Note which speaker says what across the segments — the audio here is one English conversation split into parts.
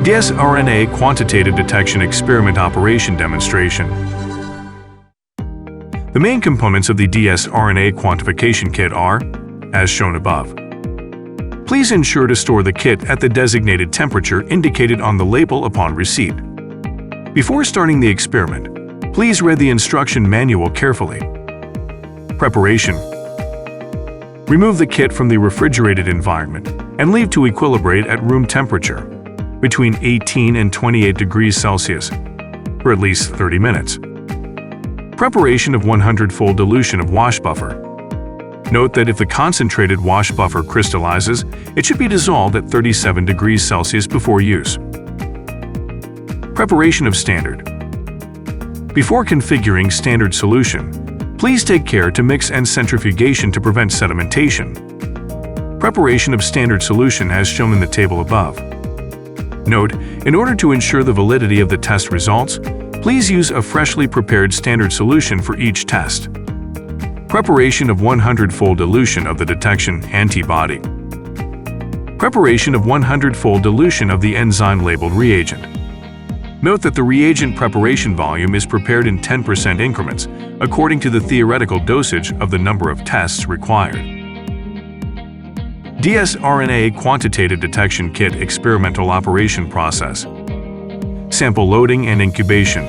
Speaker 1: dsRNA Quantitative Detection Experiment Operation Demonstration. The main components of the dsRNA quantification kit are, as shown above. Please ensure to store the kit at the designated temperature indicated on the label upon receipt. Before starting the experiment, please read the instruction manual carefully. Preparation. Remove the kit from the refrigerated environment and leave to equilibrate at room temperature, between 18 and 28 degrees Celsius, for at least 30 minutes. Preparation of 100-fold dilution of wash buffer. Note that if the concentrated wash buffer crystallizes, it should be dissolved at 37 degrees Celsius before use. Preparation of standard. Before configuring standard solution, please take care to mix and centrifugation to prevent sedimentation. Preparation of standard solution as shown in the table above. Note, in order to ensure the validity of the test results, please use a freshly prepared standard solution for each test. Preparation of 100-fold dilution of the detection antibody. Preparation of 100-fold dilution of the enzyme-labeled reagent. Note that the reagent preparation volume is prepared in 10% increments, according to the theoretical dosage of the number of tests required. dsRNA Quantitative Detection Kit Experimental Operation Process. Sample loading and incubation.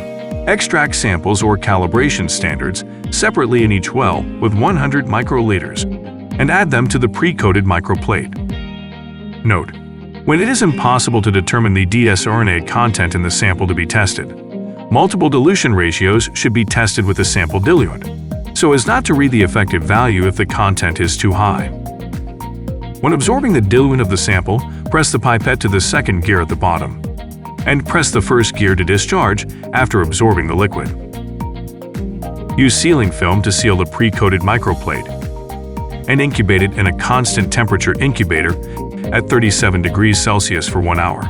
Speaker 1: Extract samples or calibration standards separately in each well with 100 microliters and add them to the pre-coated microplate. Note: when it is impossible to determine the dsRNA content in the sample to be tested, multiple dilution ratios should be tested with the sample diluent, so as not to read the effective value if the content is too high. When absorbing the diluent of the sample, press the pipette to the second gear at the bottom, and press the first gear to discharge after absorbing the liquid. Use sealing film to seal the pre-coated microplate and incubate it in a constant temperature incubator at 37 degrees Celsius for 1 hour.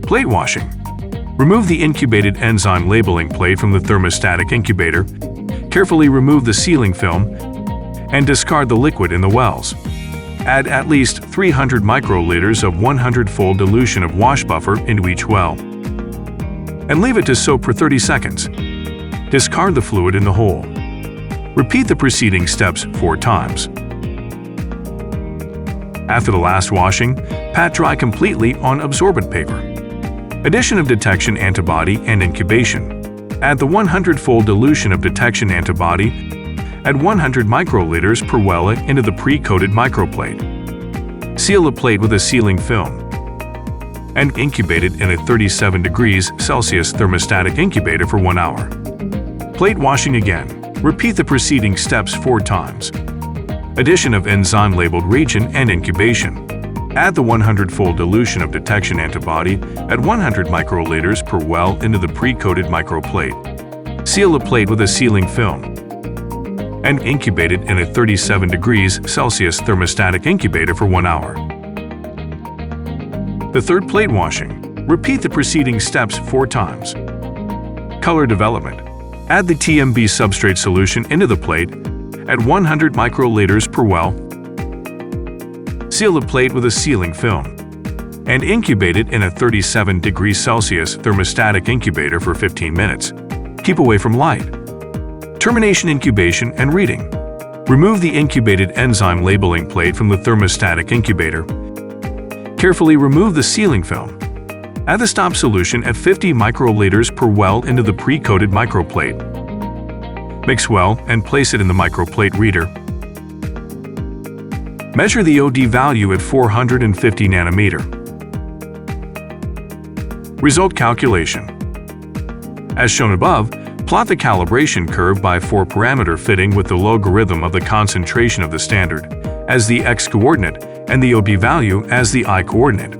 Speaker 1: Plate washing. Remove the incubated enzyme labeling plate from the thermostatic incubator, carefully remove the sealing film, and discard the liquid in the wells. Add at least 300 microliters of 100-fold dilution of wash buffer into each well, and leave it to soak for 30 seconds. Discard the fluid in the hole. Repeat the preceding steps 4 times. After the last washing, pat dry completely on absorbent paper. Addition of detection antibody and incubation. Add the 100-fold dilution of detection antibody at 100 microliters per well into the pre-coated microplate. Seal the plate with a sealing film and incubate it in a 37 degrees Celsius thermostatic incubator for 1 hour. Plate washing again. Repeat the preceding steps 4 times. Addition of enzyme-labeled reagent and incubation. Add the 100-fold dilution of detection antibody at 100 microliters per well into the pre-coated microplate. Seal the plate with a sealing film and incubate it in a 37 degrees Celsius thermostatic incubator for 1 hour. The third plate washing. Repeat the preceding steps 4 times. Color development. Add the TMB substrate solution into the plate at 100 microliters per well. Seal the plate with a sealing film and incubate it in a 37 degrees Celsius thermostatic incubator for 15 minutes. Keep away from light. Termination incubation and reading. Remove the incubated enzyme labeling plate from the thermostatic incubator. Carefully remove the sealing film. Add the stop solution at 50 microliters per well into the pre-coated microplate. Mix well and place it in the microplate reader. Measure the OD value at 450 nanometer. Result calculation. As shown above, plot the calibration curve by 4-parameter fitting with the logarithm of the concentration of the standard as the x-coordinate and the OD value as the y-coordinate.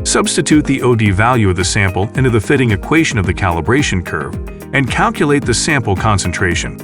Speaker 1: Substitute the OD value of the sample into the fitting equation of the calibration curve and calculate the sample concentration.